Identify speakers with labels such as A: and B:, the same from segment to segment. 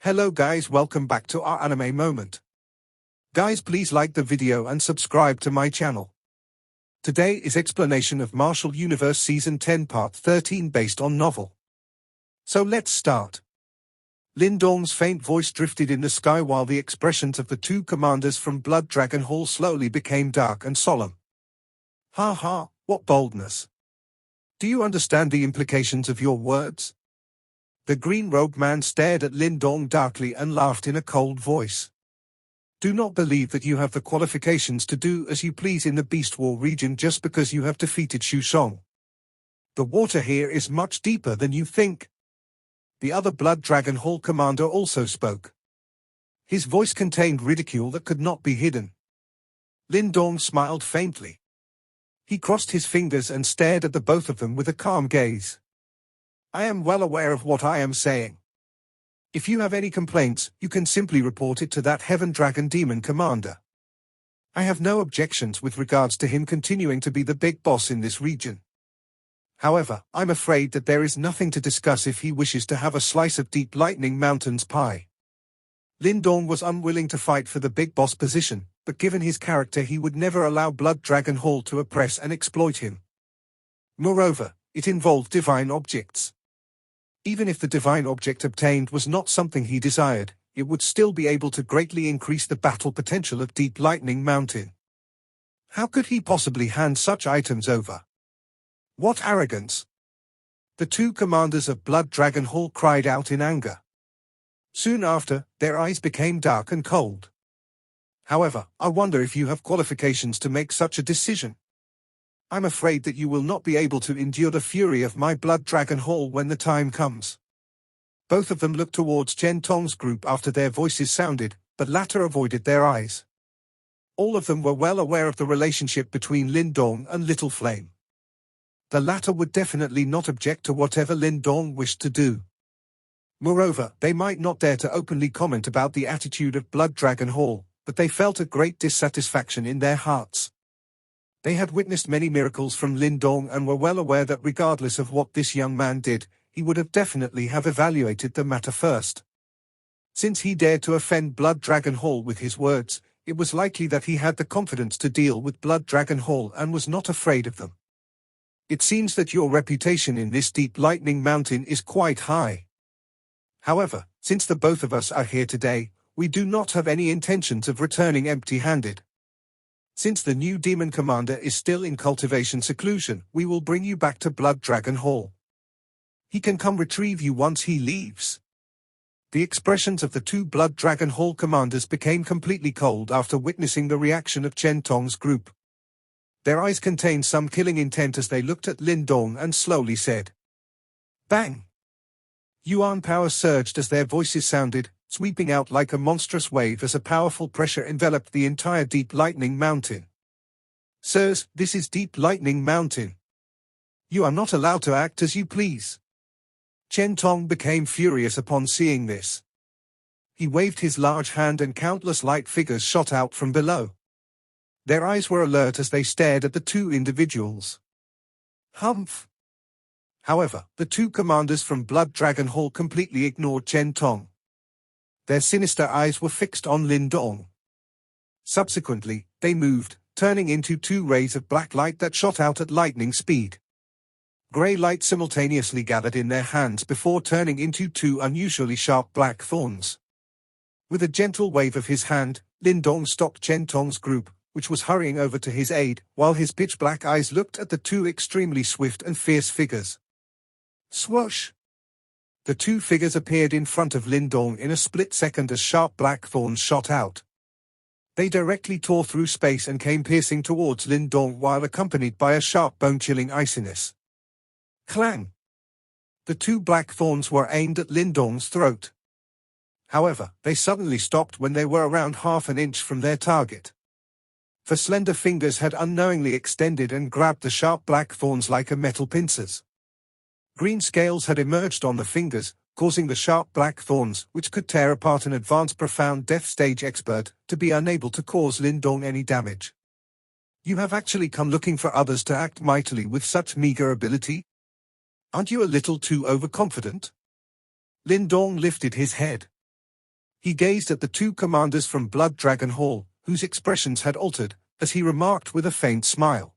A: Hello guys, welcome back to our anime moment. Guys, please like the video and subscribe to my channel. Today is explanation of Martial Universe Season 10 Part 13 based on novel. So let's start. Lin Dong's faint voice drifted in the sky while the expressions of the two commanders from Blood Dragon Hall slowly became dark and solemn. Ha ha, what boldness. Do you understand the implications of your words? The green-robed man stared at Lin Dong darkly and laughed in a cold voice. Do not believe that you have the qualifications to do as you please in the Beast War region just because you have defeated Xu Song. The water here is much deeper than you think. The other Blood Dragon Hall commander also spoke. His voice contained ridicule that could not be hidden. Lin Dong smiled faintly. He crossed his fingers and stared at the both of them with a calm gaze. I am well aware of what I am saying. If you have any complaints, you can simply report it to that Heaven Dragon Demon Commander. I have no objections with regards to him continuing to be the big boss in this region. However, I'm afraid that there is nothing to discuss if he wishes to have a slice of Deep Lightning Mountain's pie. Lin Dong was unwilling to fight for the big boss position, but given his character he would never allow Blood Dragon Hall to oppress and exploit him. Moreover, it involved divine objects. Even if the divine object obtained was not something he desired, it would still be able to greatly increase the battle potential of Deep Lightning Mountain. How could he possibly hand such items over? What arrogance! The two commanders of Blood Dragon Hall cried out in anger. Soon after, their eyes became dark and cold. However, I wonder if you have qualifications to make such a decision. I'm afraid that you will not be able to endure the fury of my Blood Dragon Hall when the time comes. Both of them looked towards Chen Tong's group after their voices sounded, but latter avoided their eyes. All of them were well aware of the relationship between Lin Dong and Little Flame. The latter would definitely not object to whatever Lin Dong wished to do. Moreover, they might not dare to openly comment about the attitude of Blood Dragon Hall, but they felt a great dissatisfaction in their hearts. They had witnessed many miracles from Lin Dong and were well aware that regardless of what this young man did, he would have definitely evaluated the matter first. Since he dared to offend Blood Dragon Hall with his words, it was likely that he had the confidence to deal with Blood Dragon Hall and was not afraid of them. It seems that your reputation in this Deep Lightning Mountain is quite high. However, since the both of us are here today, we do not have any intentions of returning empty-handed. Since the new demon commander is still in cultivation seclusion, we will bring you back to Blood Dragon Hall. He can come retrieve you once he leaves. The expressions of the two Blood Dragon Hall commanders became completely cold after witnessing the reaction of Chen Tong's group. Their eyes contained some killing intent as they looked at Lin Dong and slowly said, "Bang!" Yuan power surged as their voices sounded, sweeping out like a monstrous wave as a powerful pressure enveloped the entire Deep Lightning Mountain. Sirs, this is Deep Lightning Mountain. You are not allowed to act as you please. Chen Tong became furious upon seeing this. He waved his large hand and countless light figures shot out from below. Their eyes were alert as they stared at the two individuals. Humph! However, the two commanders from Blood Dragon Hall completely ignored Chen Tong. Their sinister eyes were fixed on Lin Dong. Subsequently, they moved, turning into two rays of black light that shot out at lightning speed. Grey light simultaneously gathered in their hands before turning into two unusually sharp black thorns. With a gentle wave of his hand, Lin Dong stopped Chen Tong's group, which was hurrying over to his aid, while his pitch-black eyes looked at the two extremely swift and fierce figures. Swoosh! The two figures appeared in front of Lin Dong in a split second as sharp black thorns shot out. They directly tore through space and came piercing towards Lin Dong while accompanied by a sharp bone-chilling iciness. Clang! The two black thorns were aimed at Lin Dong's throat. However, they suddenly stopped when they were around half an inch from their target. The slender fingers had unknowingly extended and grabbed the sharp black thorns like a metal pincers. Green scales had emerged on the fingers, causing the sharp black thorns, which could tear apart an advanced profound death stage expert, to be unable to cause Lin Dong any damage. You have actually come looking for others to act mightily with such meager ability? Aren't you a little too overconfident? Lin Dong lifted his head. He gazed at the two commanders from Blood Dragon Hall, whose expressions had altered, as he remarked with a faint smile.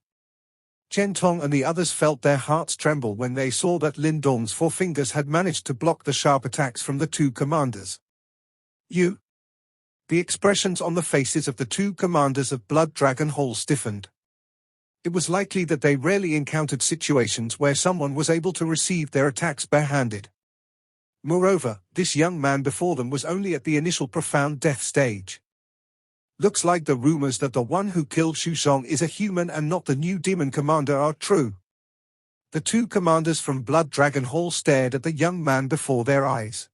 A: Chen Tong and the others felt their hearts tremble when they saw that Lin Dong's four fingers had managed to block the sharp attacks from the two commanders. You? The expressions on the faces of the two commanders of Blood Dragon Hall stiffened. It was likely that they rarely encountered situations where someone was able to receive their attacks barehanded. Moreover, this young man before them was only at the initial profound death stage. Looks like the rumors that the one who killed Xu Song is a human and not the new demon commander are true. The two commanders from Blood Dragon Hall stared at the young man before their eyes.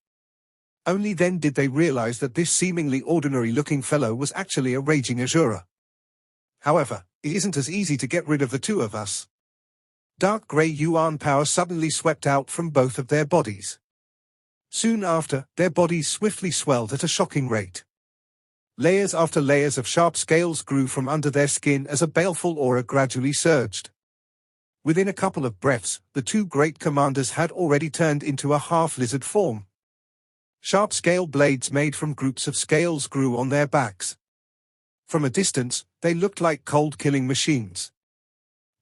A: Only then did they realize that this seemingly ordinary-looking fellow was actually a raging Azura. However, it isn't as easy to get rid of the two of us. Dark grey yuan power suddenly swept out from both of their bodies. Soon after, their bodies swiftly swelled at a shocking rate. Layers after layers of sharp scales grew from under their skin as a baleful aura gradually surged. Within a couple of breaths, the two great commanders had already turned into a half-lizard form. Sharp scale blades made from groups of scales grew on their backs. From a distance, they looked like cold-killing machines.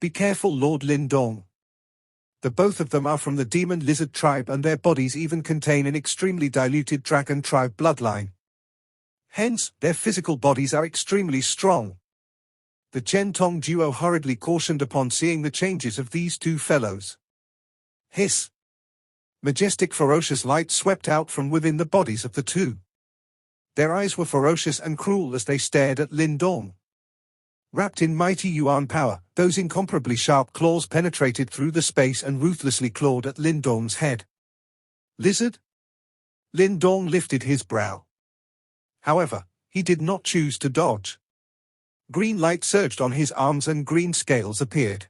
A: Be careful, Lord Lin Dong. The both of them are from the demon lizard tribe and their bodies even contain an extremely diluted dragon tribe bloodline. Hence, their physical bodies are extremely strong. The Chen Tong duo hurriedly cautioned upon seeing the changes of these two fellows. Hiss! Majestic ferocious light swept out from within the bodies of the two. Their eyes were ferocious and cruel as they stared at Lin Dong. Wrapped in mighty yuan power, those incomparably sharp claws penetrated through the space and ruthlessly clawed at Lin Dong's head. Lizard? Lin Dong lifted his brow. However, he did not choose to dodge. Green light surged on his arms and green scales appeared.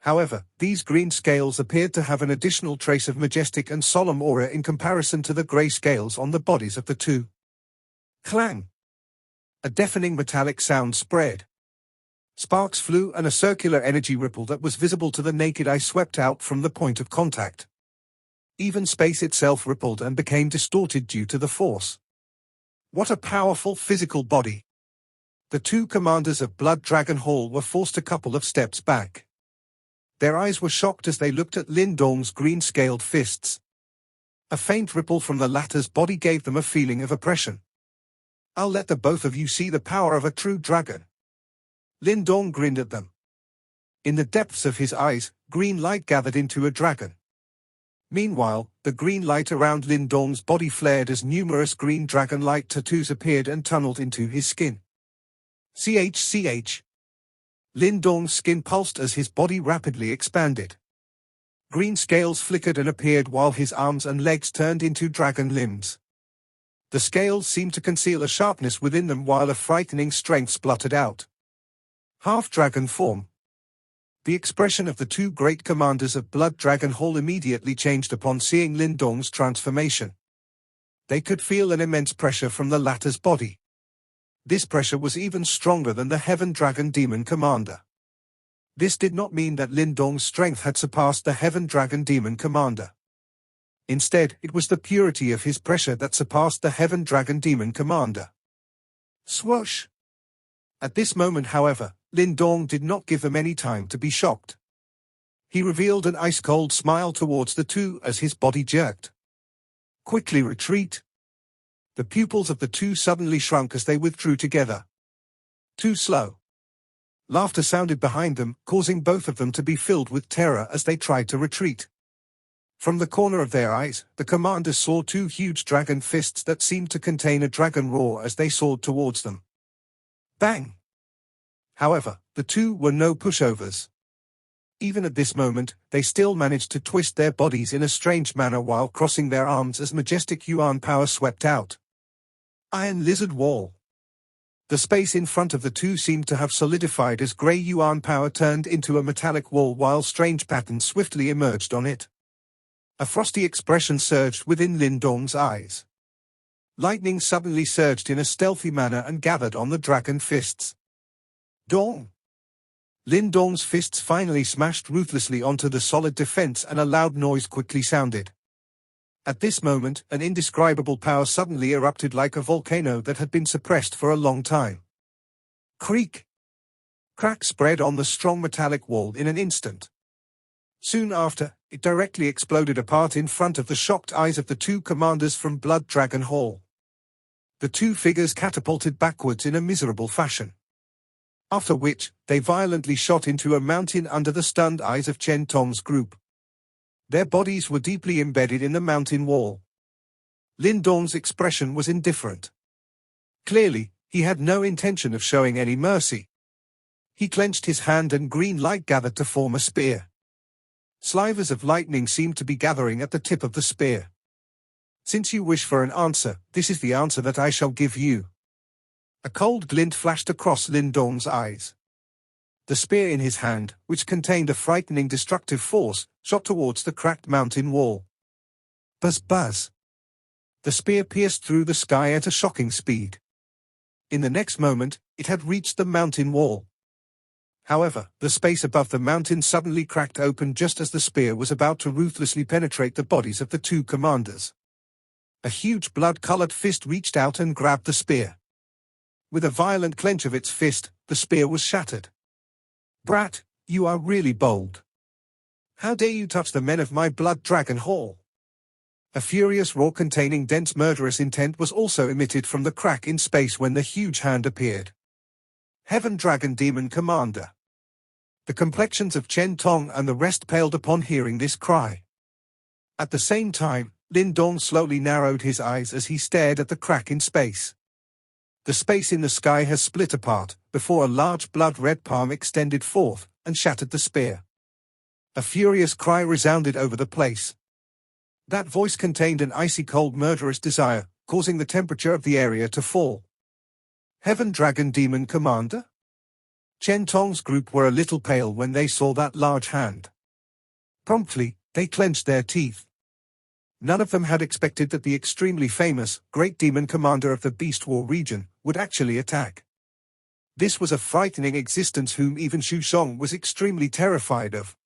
A: However, these green scales appeared to have an additional trace of majestic and solemn aura in comparison to the grey scales on the bodies of the two. Clang! A deafening metallic sound spread. Sparks flew and a circular energy ripple that was visible to the naked eye swept out from the point of contact. Even space itself rippled and became distorted due to the force. What a powerful physical body! The two commanders of Blood Dragon Hall were forced a couple of steps back. Their eyes were shocked as they looked at Lin Dong's green-scaled fists. A faint ripple from the latter's body gave them a feeling of oppression. I'll let the both of you see the power of a true dragon. Lin Dong grinned at them. In the depths of his eyes, green light gathered into a dragon. Meanwhile, the green light around Lin Dong's body flared as numerous green dragon light tattoos appeared and tunneled into his skin. Ch. Lin Dong's skin pulsed as his body rapidly expanded. Green scales flickered and appeared while his arms and legs turned into dragon limbs. The scales seemed to conceal a sharpness within them while a frightening strength spluttered out. Half-dragon form. The expression of the two great commanders of Blood Dragon Hall immediately changed upon seeing Lin Dong's transformation. They could feel an immense pressure from the latter's body. This pressure was even stronger than the Heaven Dragon Demon Commander. This did not mean that Lin Dong's strength had surpassed the Heaven Dragon Demon Commander. Instead, it was the purity of his pressure that surpassed the Heaven Dragon Demon Commander. Swoosh! At this moment, however, Lin Dong did not give them any time to be shocked. He revealed an ice-cold smile towards the two as his body jerked. Quickly retreat! The pupils of the two suddenly shrunk as they withdrew together. Too slow. Laughter sounded behind them, causing both of them to be filled with terror as they tried to retreat. From the corner of their eyes, the commanders saw two huge dragon fists that seemed to contain a dragon roar as they soared towards them. Bang! However, the two were no pushovers. Even at this moment, they still managed to twist their bodies in a strange manner while crossing their arms as majestic yuan power swept out. Iron Lizard Wall. The space in front of the two seemed to have solidified as grey yuan power turned into a metallic wall while strange patterns swiftly emerged on it. A frosty expression surged within Lin Dong's eyes. Lightning suddenly surged in a stealthy manner and gathered on the dragon fists. Dong! Lin Dong's fists finally smashed ruthlessly onto the solid defense and a loud noise quickly sounded. At this moment, an indescribable power suddenly erupted like a volcano that had been suppressed for a long time. Creak! Crack spread on the strong metallic wall in an instant. Soon after, it directly exploded apart in front of the shocked eyes of the two commanders from Blood Dragon Hall. The two figures catapulted backwards in a miserable fashion. After which, they violently shot into a mountain under the stunned eyes of Chen Tong's group. Their bodies were deeply embedded in the mountain wall. Lin Dong's expression was indifferent. Clearly, he had no intention of showing any mercy. He clenched his hand and green light gathered to form a spear. Slivers of lightning seemed to be gathering at the tip of the spear. Since you wish for an answer, this is the answer that I shall give you. A cold glint flashed across Lin Dong's eyes. The spear in his hand, which contained a frightening destructive force, shot towards the cracked mountain wall. Buzz buzz. The spear pierced through the sky at a shocking speed. In the next moment, it had reached the mountain wall. However, the space above the mountain suddenly cracked open just as the spear was about to ruthlessly penetrate the bodies of the two commanders. A huge blood-colored fist reached out and grabbed the spear. With a violent clench of its fist, the spear was shattered. Brat, you are really bold. How dare you touch the men of my Blood Dragon Hall? A furious roar containing dense murderous intent was also emitted from the crack in space when the huge hand appeared. Heaven Dragon Demon Commander. The complexions of Chen Tong and the rest paled upon hearing this cry. At the same time, Lin Dong slowly narrowed his eyes as he stared at the crack in space. The space in the sky has split apart, before a large blood-red palm extended forth, and shattered the spear. A furious cry resounded over the place. That voice contained an icy-cold murderous desire, causing the temperature of the area to fall. Heaven Dragon Demon Commander? Chen Tong's group were a little pale when they saw that large hand. Promptly, they clenched their teeth. None of them had expected that the extremely famous, great demon commander of the Beast War region would actually attack. This was a frightening existence whom even Xu Shong was extremely terrified of.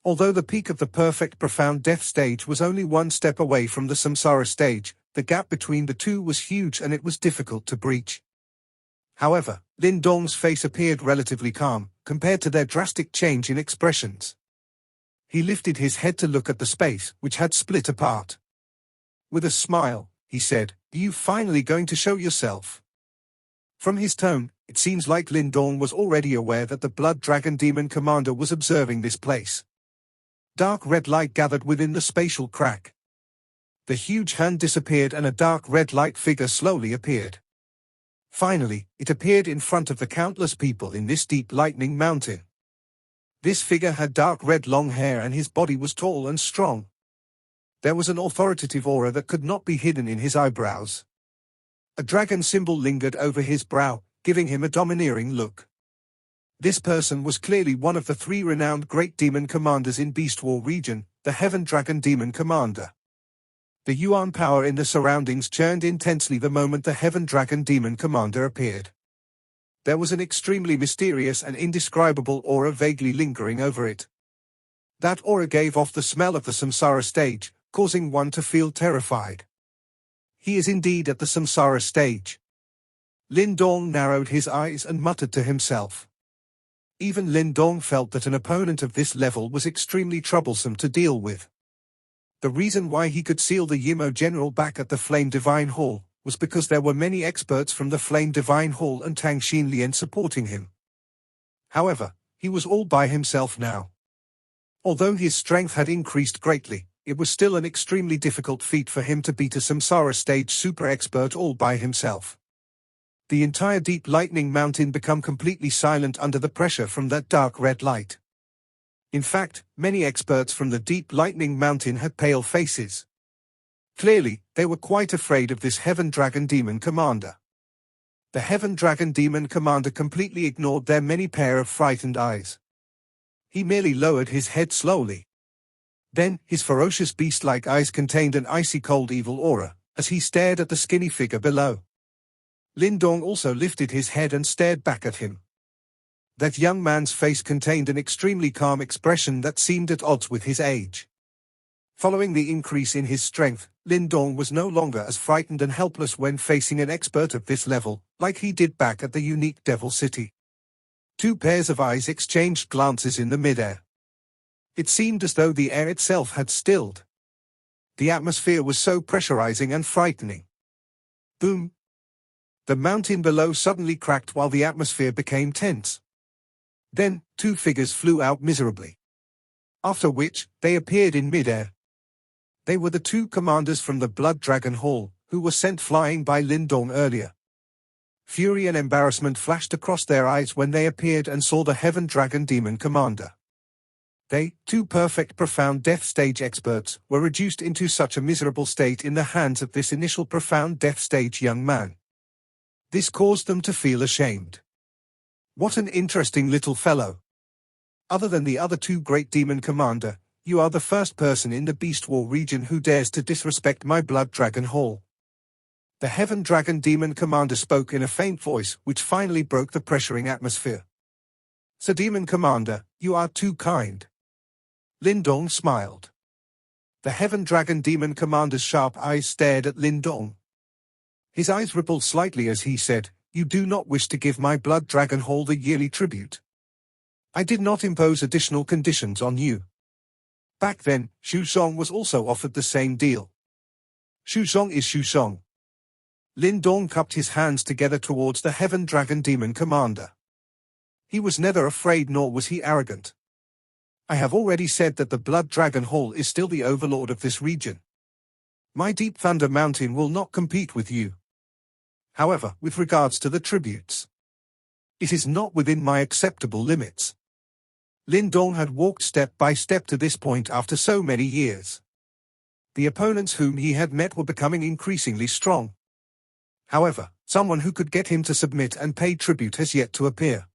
A: Although the peak of the perfect profound death stage was only one step away from the samsara stage, the gap between the two was huge and it was difficult to breach. However, Lin Dong's face appeared relatively calm, compared to their drastic change in expressions. He lifted his head to look at the space, which had split apart. With a smile, he said, "Are you finally going to show yourself?" From his tone, it seems like Lin Dong was already aware that the Blood Dragon Demon Commander was observing this place. Dark red light gathered within the spatial crack. The huge hand disappeared and a dark red light figure slowly appeared. Finally, it appeared in front of the countless people in this deep lightning mountain. This figure had dark red long hair and his body was tall and strong. There was an authoritative aura that could not be hidden in his eyebrows. A dragon symbol lingered over his brow, giving him a domineering look. This person was clearly one of the three renowned great demon commanders in Beast War region, the Heaven Dragon Demon Commander. The Yuan power in the surroundings churned intensely the moment the Heaven Dragon Demon Commander appeared. There was an extremely mysterious and indescribable aura vaguely lingering over it. That aura gave off the smell of the samsara stage, causing one to feel terrified. He is indeed at the samsara stage. Lin Dong narrowed his eyes and muttered to himself. Even Lin Dong felt that an opponent of this level was extremely troublesome to deal with. The reason why he could seal the Yimo general back at the Flame Divine Hall was because there were many experts from the Flame Divine Hall and Tang Xinlian supporting him. However, he was all by himself now. Although his strength had increased greatly, it was still an extremely difficult feat for him to beat a samsara stage super expert all by himself. The entire deep lightning mountain became completely silent under the pressure from that dark red light. In fact, many experts from the deep lightning mountain had pale faces. Clearly, they were quite afraid of this Heaven Dragon Demon Commander. The Heaven Dragon Demon Commander completely ignored their many pair of frightened eyes. He merely lowered his head slowly. Then, his ferocious beast-like eyes contained an icy cold evil aura, as he stared at the skinny figure below. Lin Dong also lifted his head and stared back at him. That young man's face contained an extremely calm expression that seemed at odds with his age. Following the increase in his strength, Lin Dong was no longer as frightened and helpless when facing an expert of this level, like he did back at the unique Devil City. Two pairs of eyes exchanged glances in the midair. It seemed as though the air itself had stilled. The atmosphere was so pressurizing and frightening. Boom! The mountain below suddenly cracked while the atmosphere became tense. Then, two figures flew out miserably. After which, they appeared in midair. They were the two commanders from the Blood Dragon Hall, who were sent flying by Lin Dong earlier. Fury and embarrassment flashed across their eyes when they appeared and saw the Heaven Dragon Demon Commander. They, two perfect profound death stage experts, were reduced into such a miserable state in the hands of this initial profound death stage young man. This caused them to feel ashamed. What an interesting little fellow. Other than the other two great demon commander, you are the first person in the Beast War region who dares to disrespect my Blood Dragon Hall. The Heaven Dragon Demon Commander spoke in a faint voice which finally broke the pressuring atmosphere. "Sir Demon Commander, you are too kind." Lin Dong smiled. The Heaven Dragon Demon Commander's sharp eyes stared at Lin Dong. His eyes rippled slightly as he said, "You do not wish to give my Blood Dragon Hall the yearly tribute. I did not impose additional conditions on you." Back then, Xu Zong was also offered the same deal. Xu Zong is Xu Zong. Lin Dong cupped his hands together towards the Heaven Dragon Demon Commander. He was neither afraid nor was he arrogant. "I have already said that the Blood Dragon Hall is still the overlord of this region. My Deep Thunder Mountain will not compete with you. However, with regards to the tributes, it is not within my acceptable limits." Lin Dong had walked step by step to this point after so many years. The opponents whom he had met were becoming increasingly strong. However, someone who could get him to submit and pay tribute has yet to appear.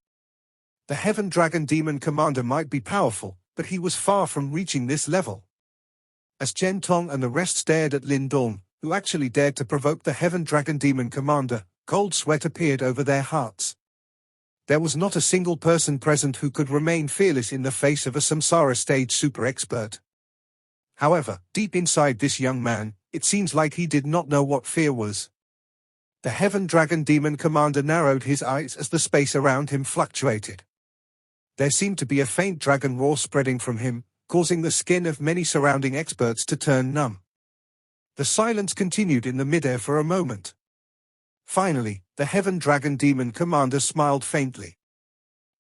A: The Heaven Dragon Demon Commander might be powerful, but he was far from reaching this level. As Chen Tong and the rest stared at Lin Dong, who actually dared to provoke the Heaven Dragon Demon Commander, cold sweat appeared over their hearts. There was not a single person present who could remain fearless in the face of a Samsara stage super expert. However, deep inside this young man, it seems like he did not know what fear was. The Heaven Dragon Demon Commander narrowed his eyes as the space around him fluctuated. There seemed to be a faint dragon roar spreading from him, causing the skin of many surrounding experts to turn numb. The silence continued in the midair for a moment. Finally, the Heaven Dragon Demon Commander smiled faintly.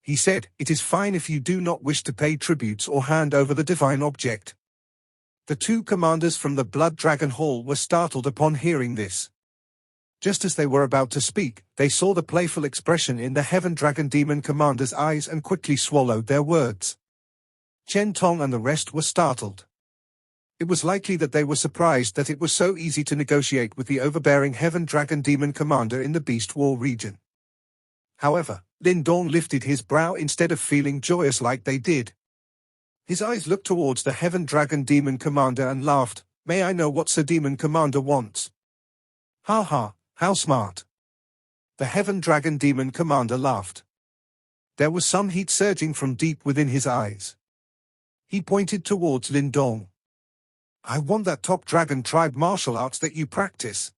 A: He said, "It is fine if you do not wish to pay tributes or hand over the divine object." The two commanders from the Blood Dragon Hall were startled upon hearing this. Just as they were about to speak, they saw the playful expression in the Heaven Dragon Demon Commander's eyes and quickly swallowed their words. Chen Tong and the rest were startled. It was likely that they were surprised that it was so easy to negotiate with the overbearing Heaven Dragon Demon Commander in the Beast War region. However, Lin Dong lifted his brow instead of feeling joyous like they did. His eyes looked towards the Heaven Dragon Demon Commander and laughed, "May I know what Sir Demon Commander wants?" "Ha ha, how smart." The Heaven Dragon Demon Commander laughed. There was some heat surging from deep within his eyes. He pointed towards Lin Dong. "I want that top dragon tribe martial arts that you practice.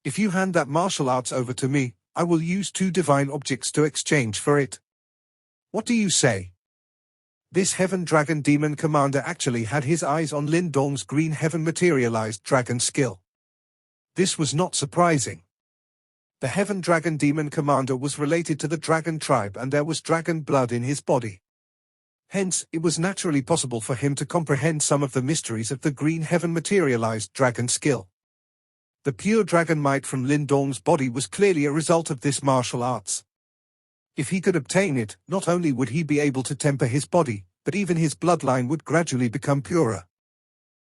A: If you hand that martial arts over to me, I will use 2 divine objects to exchange for it. What do you say?" This Heaven Dragon Demon Commander actually had his eyes on Lin Dong's green heaven materialized dragon skill. This was not surprising. The Heaven Dragon Demon Commander was related to the dragon tribe and there was dragon blood in his body. Hence, it was naturally possible for him to comprehend some of the mysteries of the green heaven materialized dragon skill. The pure dragon might from Lin Dong's body was clearly a result of this martial arts. If he could obtain it, not only would he be able to temper his body, but even his bloodline would gradually become purer.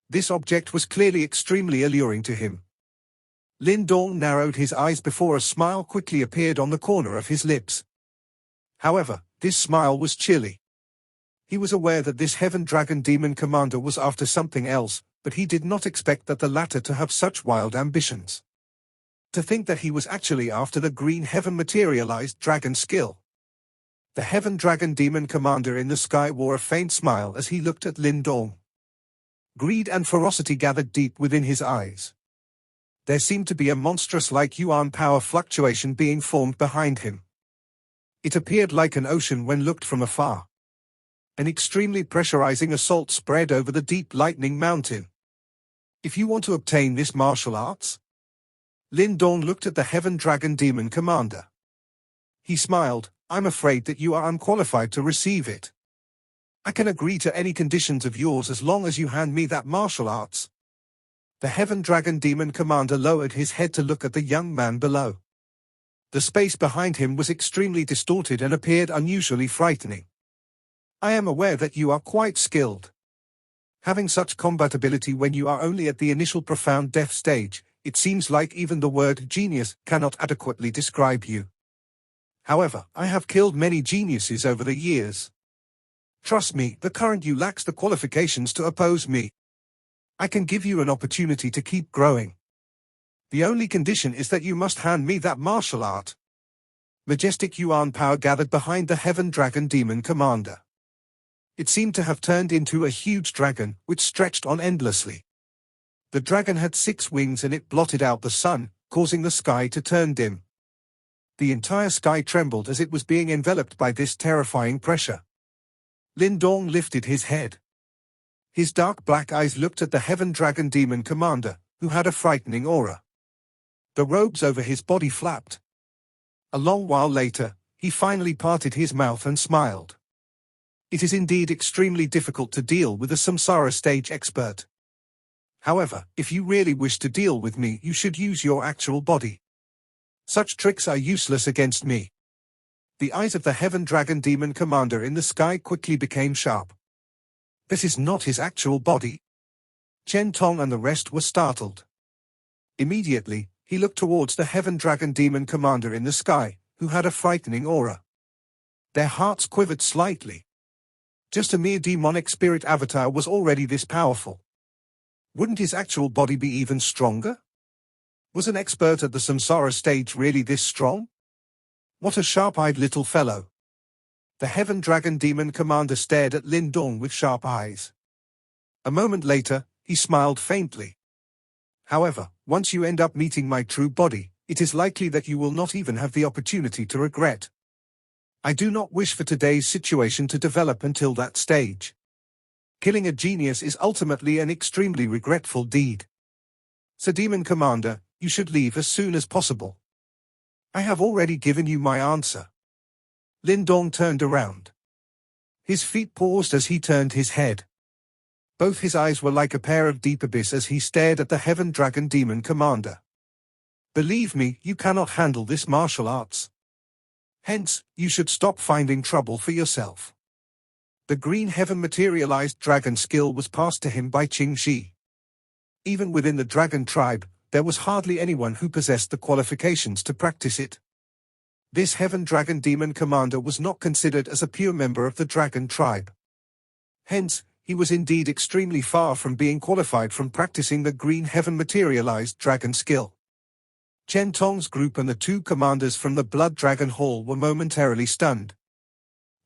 A: This object was clearly extremely alluring to him. Lin Dong narrowed his eyes before a smile quickly appeared on the corner of his lips. However, this smile was chilly. He was aware that this Heaven Dragon Demon Commander was after something else, but he did not expect that the latter to have such wild ambitions. To think that he was actually after the green heaven materialized dragon skill. The Heaven Dragon Demon Commander in the sky wore a faint smile as he looked at Lin Dong. Greed and ferocity gathered deep within his eyes. There seemed to be a monstrous-like yuan power fluctuation being formed behind him. It appeared like an ocean when looked from afar. An extremely pressurizing assault spread over the deep lightning mountain. If you want to obtain this martial arts? Lin Dong looked at the Heaven Dragon Demon Commander. He smiled. I'm afraid that you are unqualified to receive it. I can agree to any conditions of yours as long as you hand me that martial arts. The Heaven Dragon Demon Commander lowered his head to look at the young man below. The space behind him was extremely distorted and appeared unusually frightening. I am aware that you are quite skilled. Having such combat ability when you are only at the initial profound death stage, it seems like even the word genius cannot adequately describe you. However, I have killed many geniuses over the years. Trust me, the current you lacks the qualifications to oppose me. I can give you an opportunity to keep growing. The only condition is that you must hand me that martial art. Majestic yuan power gathered behind the Heaven Dragon Demon Commander. It seemed to have turned into a huge dragon, which stretched on endlessly. The dragon had 6 wings and it blotted out the sun, causing the sky to turn dim. The entire sky trembled as it was being enveloped by this terrifying pressure. Lin Dong lifted his head. His dark black eyes looked at the Heaven Dragon Demon Commander, who had a frightening aura. The robes over his body flapped. A long while later, he finally parted his mouth and smiled. It is indeed extremely difficult to deal with a samsara stage expert. However, if you really wish to deal with me, you should use your actual body. Such tricks are useless against me. The eyes of the Heaven Dragon Demon Commander in the sky quickly became sharp. This is not his actual body. Chen Tong and the rest were startled. Immediately, he looked towards the Heaven Dragon Demon Commander in the sky, who had a frightening aura. Their hearts quivered slightly. Just a mere demonic spirit avatar was already this powerful. Wouldn't his actual body be even stronger? Was an expert at the samsara stage really this strong? What a sharp-eyed little fellow. The Heaven Dragon Demon Commander stared at Lin Dong with sharp eyes. A moment later, he smiled faintly. However, once you end up meeting my true body, it is likely that you will not even have the opportunity to regret. I do not wish for today's situation to develop until that stage. Killing a genius is ultimately an extremely regretful deed. So Demon Commander, you should leave as soon as possible. I have already given you my answer. Lin Dong turned around. His feet paused as he turned his head. Both his eyes were like a pair of deep abyss as he stared at the Heaven Dragon Demon Commander. Believe me, you cannot handle this martial arts. Hence, you should stop finding trouble for yourself. The green heaven materialized dragon skill was passed to him by Qing Shi. Even within the dragon tribe, there was hardly anyone who possessed the qualifications to practice it. This Heaven Dragon Demon Commander was not considered as a pure member of the dragon tribe. Hence, he was indeed extremely far from being qualified from practicing the green heaven materialized dragon skill. Chen Tong's group and the 2 commanders from the Blood Dragon Hall were momentarily stunned.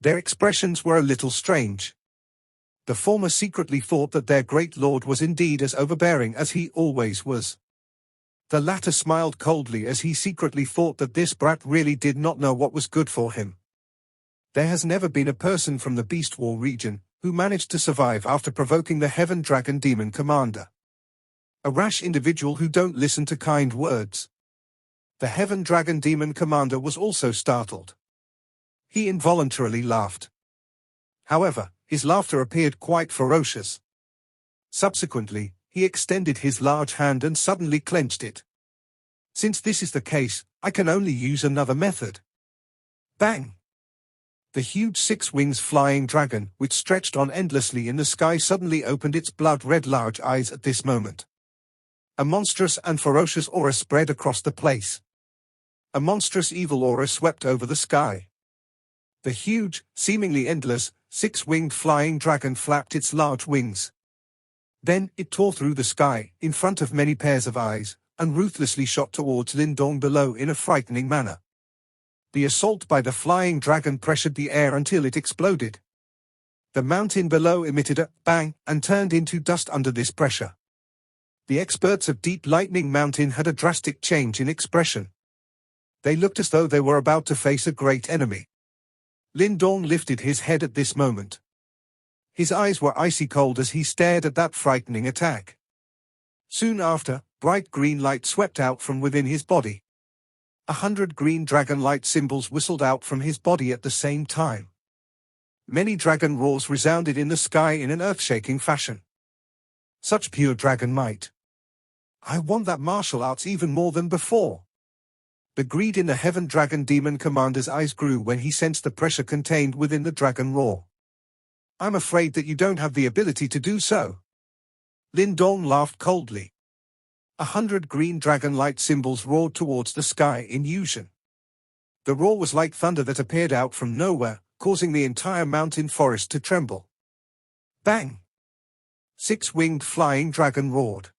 A: Their expressions were a little strange. The former secretly thought that their great lord was indeed as overbearing as he always was. The latter smiled coldly as he secretly thought that this brat really did not know what was good for him. There has never been a person from the Beast War region who managed to survive after provoking the Heaven Dragon Demon Commander. A rash individual who don't listen to kind words. The Heaven Dragon Demon Commander was also startled. He involuntarily laughed. However, his laughter appeared quite ferocious. Subsequently, he extended his large hand and suddenly clenched it. Since this is the case, I can only use another method. Bang! The huge 6 wings flying dragon, which stretched on endlessly in the sky, suddenly opened its blood-red large eyes at this moment. A monstrous and ferocious aura spread across the place. A monstrous evil aura swept over the sky. The huge, seemingly endless, 6-winged flying dragon flapped its large wings. Then, it tore through the sky, in front of many pairs of eyes, and ruthlessly shot towards Lin Dong below in a frightening manner. The assault by the flying dragon pressured the air until it exploded. The mountain below emitted a bang and turned into dust under this pressure. The experts of Deep Lightning Mountain had a drastic change in expression. They looked as though they were about to face a great enemy. Lin Dong lifted his head at this moment. His eyes were icy cold as he stared at that frightening attack. Soon after, bright green light swept out from within his body. 100 green dragon light symbols whistled out from his body at the same time. Many dragon roars resounded in the sky in an earth-shaking fashion. Such pure dragon might. I want that martial arts even more than before. The greed in the Heaven Dragon Demon Commander's eyes grew when he sensed the pressure contained within the dragon roar. I'm afraid that you don't have the ability to do so. Lin Dong laughed coldly. 100 green dragon light symbols roared towards the sky in unison. The roar was like thunder that appeared out from nowhere, causing the entire mountain forest to tremble. Bang! 6-winged flying dragon roared.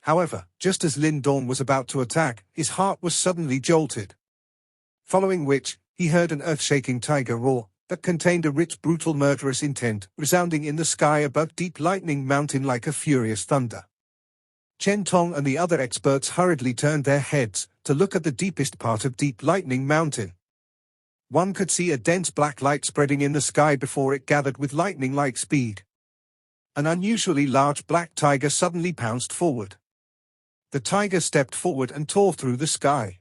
A: However, just as Lin Dong was about to attack, his heart was suddenly jolted. Following which, he heard an earth-shaking tiger roar that contained a rich, brutal, murderous intent, resounding in the sky above Deep Lightning Mountain like a furious thunder. Chen Tong and the other experts hurriedly turned their heads to look at the deepest part of Deep Lightning Mountain. One could see a dense black light spreading in the sky before it gathered with lightning-like speed. An unusually large black tiger suddenly pounced forward. The tiger stepped forward and tore through the sky.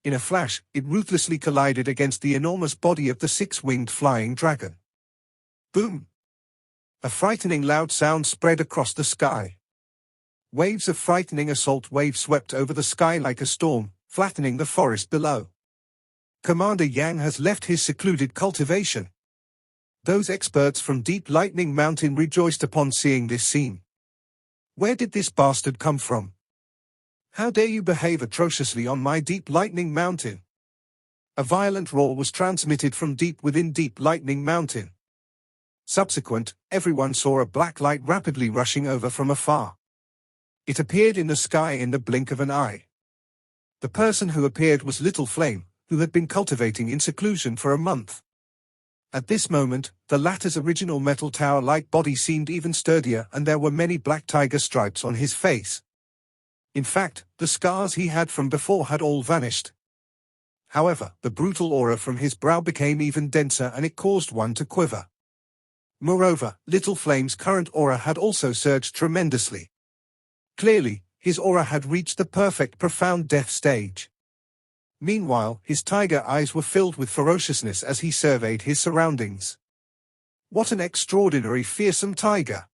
A: In a flash, it ruthlessly collided against the enormous body of the 6-winged flying dragon. Boom! A frightening loud sound spread across the sky. Waves of frightening assault waves swept over the sky like a storm, flattening the forest below. Commander Yang has left his secluded cultivation. Those experts from Deep Lightning Mountain rejoiced upon seeing this scene. Where did this bastard come from? How dare you behave atrociously on my Deep Lightning Mountain? A violent roar was transmitted from deep within Deep Lightning Mountain. Subsequent, everyone saw a black light rapidly rushing over from afar. It appeared in the sky in the blink of an eye. The person who appeared was Little Flame, who had been cultivating in seclusion for a month. At this moment, the latter's original metal tower-like body seemed even sturdier, and there were many black tiger stripes on his face. In fact, the scars he had from before had all vanished. However, the brutal aura from his brow became even denser and it caused one to quiver. Moreover, Little Flame's current aura had also surged tremendously. Clearly, his aura had reached the perfect profound death stage. Meanwhile, his tiger eyes were filled with ferociousness as he surveyed his surroundings. What an extraordinary fearsome tiger!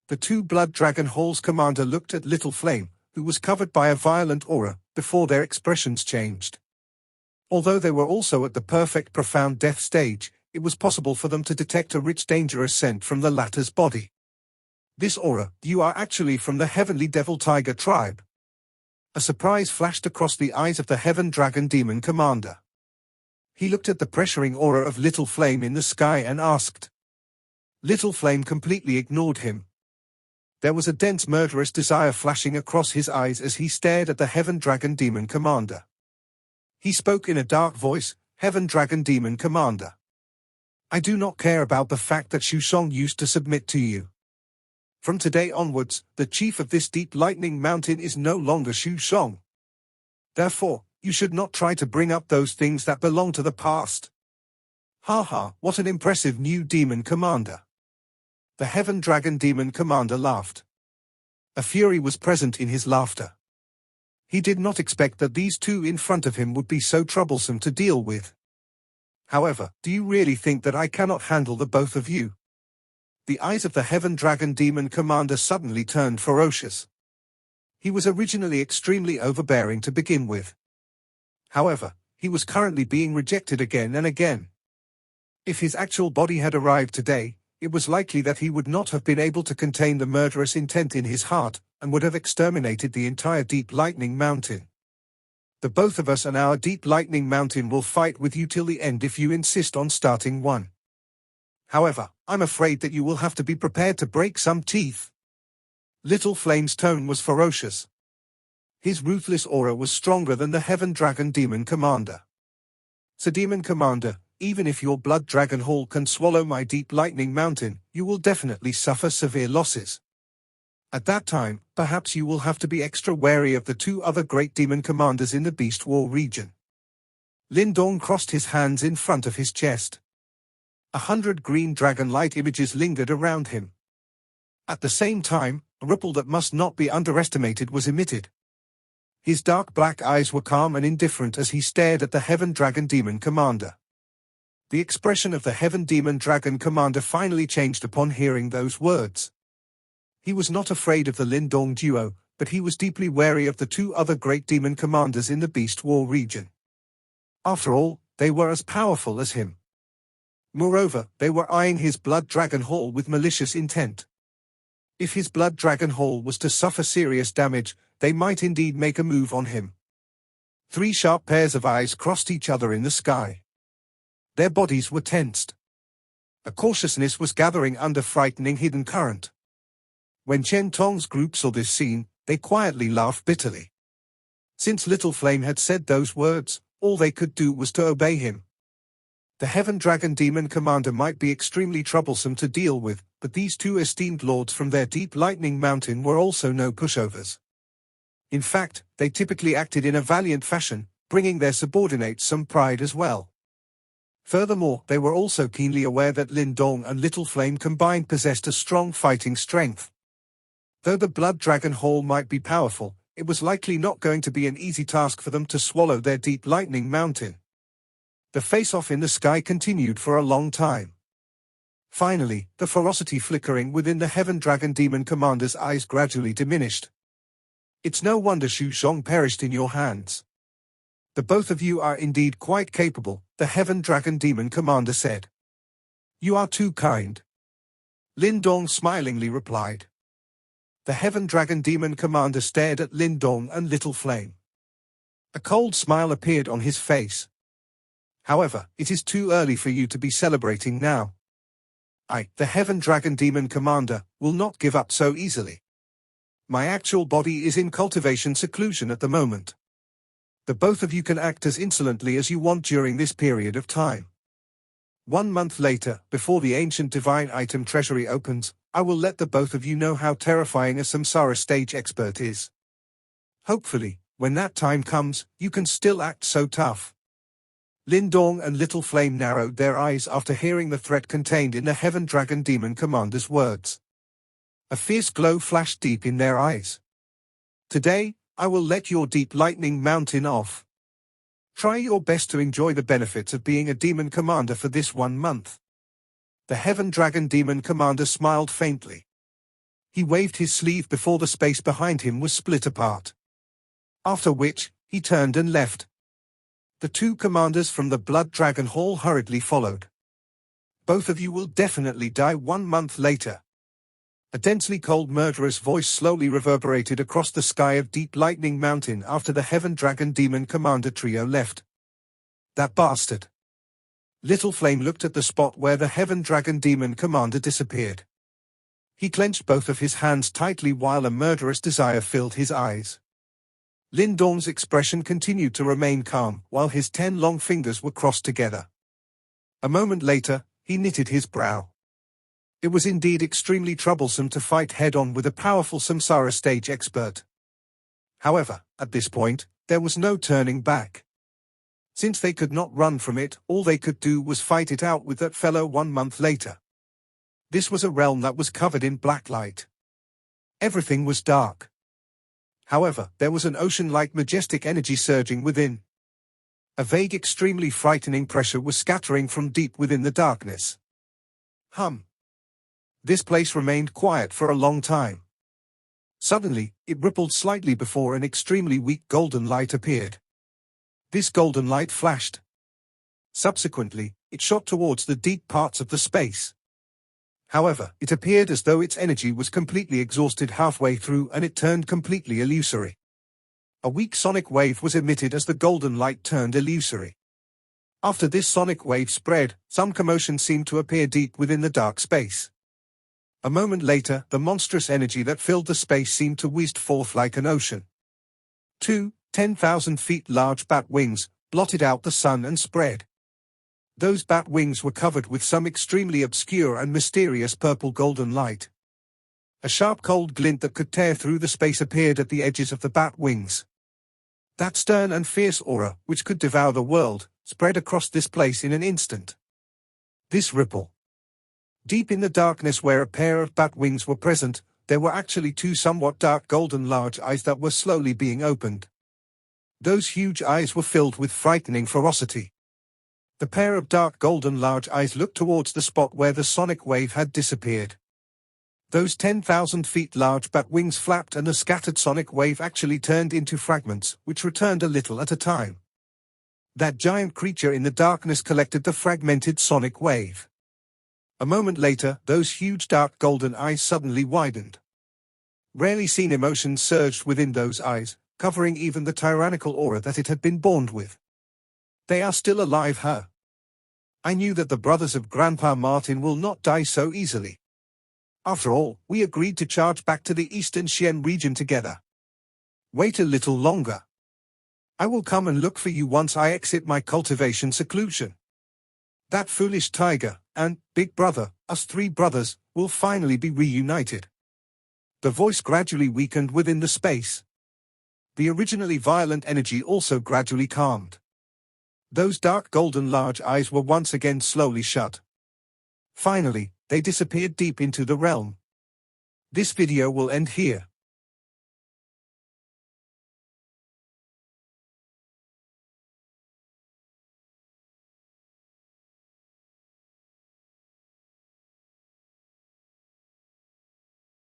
A: The two Blood Dragon Hall's commander looked at Little Flame, who was covered by a violent aura, before their expressions changed. Although they were also at the perfect profound death stage, it was possible for them to detect a rich dangerous scent from the latter's body. This aura, you are actually from the Heavenly Devil Tiger tribe. A surprise flashed across the eyes of the Heaven Dragon Demon Commander. He looked at the pressuring aura of Little Flame in the sky and asked. Little Flame completely ignored him. There was a dense murderous desire flashing across his eyes as he stared at the Heaven Dragon Demon Commander. He spoke in a dark voice, Heaven Dragon Demon Commander. I do not care about the fact that Shu Song used to submit to you. From today onwards, the chief of this Deep Lightning Mountain is no longer Shu Song. Therefore, you should not try to bring up those things that belong to the past. Ha ha, what an impressive new demon commander. The Heaven Dragon Demon Commander laughed. A fury was present in his laughter. He did not expect that these two in front of him would be so troublesome to deal with. However, do you really think that I cannot handle the both of you? The eyes of the Heaven Dragon Demon Commander suddenly turned ferocious. He was originally extremely overbearing to begin with. However, he was currently being rejected again and again. If his actual body had arrived today, it was likely that he would not have been able to contain the murderous intent in his heart, and would have exterminated the entire Deep Lightning Mountain. The both of us and our Deep Lightning Mountain will fight with you till the end if you insist on starting one. However, I'm afraid that you will have to be prepared to break some teeth. Little Flame's tone was ferocious. His ruthless aura was stronger than the Heaven Dragon Demon Commander. So Demon Commander, even if your blood dragon hall can swallow my deep lightning mountain, you will definitely suffer severe losses. At that time, perhaps you will have to be extra wary of the two other great demon commanders in the Beast War region. Lin Dong crossed his hands in front of his chest. 100 green dragon light images lingered around him. At the same time, a ripple that must not be underestimated was emitted. His dark black eyes were calm and indifferent as he stared at the Heaven Dragon Demon Commander. The expression of the Heaven Demon Dragon Commander finally changed upon hearing those words. He was not afraid of the Lin Dong duo, but he was deeply wary of the two other great demon commanders in the Beast War region. After all, they were as powerful as him. Moreover, they were eyeing his Blood Dragon Hall with malicious intent. If his Blood Dragon Hall was to suffer serious damage, they might indeed make a move on him. 3 sharp pairs of eyes crossed each other in the sky. Their bodies were tensed. A cautiousness was gathering under frightening hidden current. When Chen Tong's group saw this scene, they quietly laughed bitterly. Since Little Flame had said those words, all they could do was to obey him. The Heaven Dragon Demon Commander might be extremely troublesome to deal with, but these two esteemed lords from their deep lightning mountain were also no pushovers. In fact, they typically acted in a valiant fashion, bringing their subordinates some pride as well. Furthermore, they were also keenly aware that Lin Dong and Little Flame combined possessed a strong fighting strength. Though the Blood Dragon Hall might be powerful, it was likely not going to be an easy task for them to swallow their deep lightning mountain. The face-off in the sky continued for a long time. Finally, the ferocity flickering within the Heaven Dragon Demon Commander's eyes gradually diminished. It's no wonder Xu Zhong perished in your hands. The both of you are indeed quite capable, the Heaven Dragon Demon Commander said. You are too kind. Lin Dong smilingly replied. The Heaven Dragon Demon Commander stared at Lin Dong and Little Flame. A cold smile appeared on his face. However, it is too early for you to be celebrating now. I, the Heaven Dragon Demon Commander, will not give up so easily. My actual body is in cultivation seclusion at the moment. The both of you can act as insolently as you want during this period of time. 1 month later, before the ancient divine item treasury opens, I will let the both of you know how terrifying a Samsara stage expert is. Hopefully, when that time comes, you can still act so tough. Lin Dong and Little Flame narrowed their eyes after hearing the threat contained in the Heaven Dragon Demon Commander's words. A fierce glow flashed deep in their eyes. Today, I will let your deep lightning mountain off. Try your best to enjoy the benefits of being a demon commander for this 1 month. The Heaven Dragon Demon Commander smiled faintly. He waved his sleeve before the space behind him was split apart. After which, he turned and left. The 2 commanders from the Blood Dragon Hall hurriedly followed. Both of you will definitely die 1 month later. A densely cold murderous voice slowly reverberated across the sky of Deep Lightning Mountain after the Heaven Dragon Demon Commander trio left. That bastard. Little Flame looked at the spot where the Heaven Dragon Demon Commander disappeared. He clenched both of his hands tightly while a murderous desire filled his eyes. Lin Dong's expression continued to remain calm while his 10 long fingers were crossed together. A moment later, he knitted his brow. It was indeed extremely troublesome to fight head-on with a powerful Samsara stage expert. However, at this point, there was no turning back. Since they could not run from it, all they could do was fight it out with that fellow 1 month later. This was a realm that was covered in black light. Everything was dark. However, there was an ocean-like majestic energy surging within. A vague, extremely frightening pressure was scattering from deep within the darkness. This place remained quiet for a long time. Suddenly, it rippled slightly before an extremely weak golden light appeared. This golden light flashed. Subsequently, it shot towards the deep parts of the space. However, it appeared as though its energy was completely exhausted halfway through and it turned completely illusory. A weak sonic wave was emitted as the golden light turned illusory. After this sonic wave spread, some commotion seemed to appear deep within the dark space. A moment later, the monstrous energy that filled the space seemed to whiz forth like an ocean. 10,000 feet large bat wings blotted out the sun and spread. Those bat wings were covered with some extremely obscure and mysterious purple-golden light. A sharp cold glint that could tear through the space appeared at the edges of the bat wings. That stern and fierce aura, which could devour the world, spread across this place in an instant. This ripple. Deep in the darkness where a pair of bat wings were present, there were actually two somewhat dark golden large eyes that were slowly being opened. Those huge eyes were filled with frightening ferocity. The pair of dark golden large eyes looked towards the spot where the sonic wave had disappeared. Those 10,000 feet large bat wings flapped and the scattered sonic wave actually turned into fragments, which returned a little at a time. That giant creature in the darkness collected the fragmented sonic wave. A moment later, those huge dark golden eyes suddenly widened. Rarely seen emotion surged within those eyes, covering even the tyrannical aura that it had been born with. They are still alive, huh? I knew that the brothers of Grandpa Martin will not die so easily. After all, we agreed to charge back to the Eastern Xian region together. Wait a little longer. I will come and look for you once I exit my cultivation seclusion. That foolish tiger, and, big brother, us three brothers, will finally be reunited. The voice gradually weakened within the space. The originally violent energy also gradually calmed. Those dark golden large eyes were once again slowly shut. Finally, they disappeared deep into the realm. This video will end here.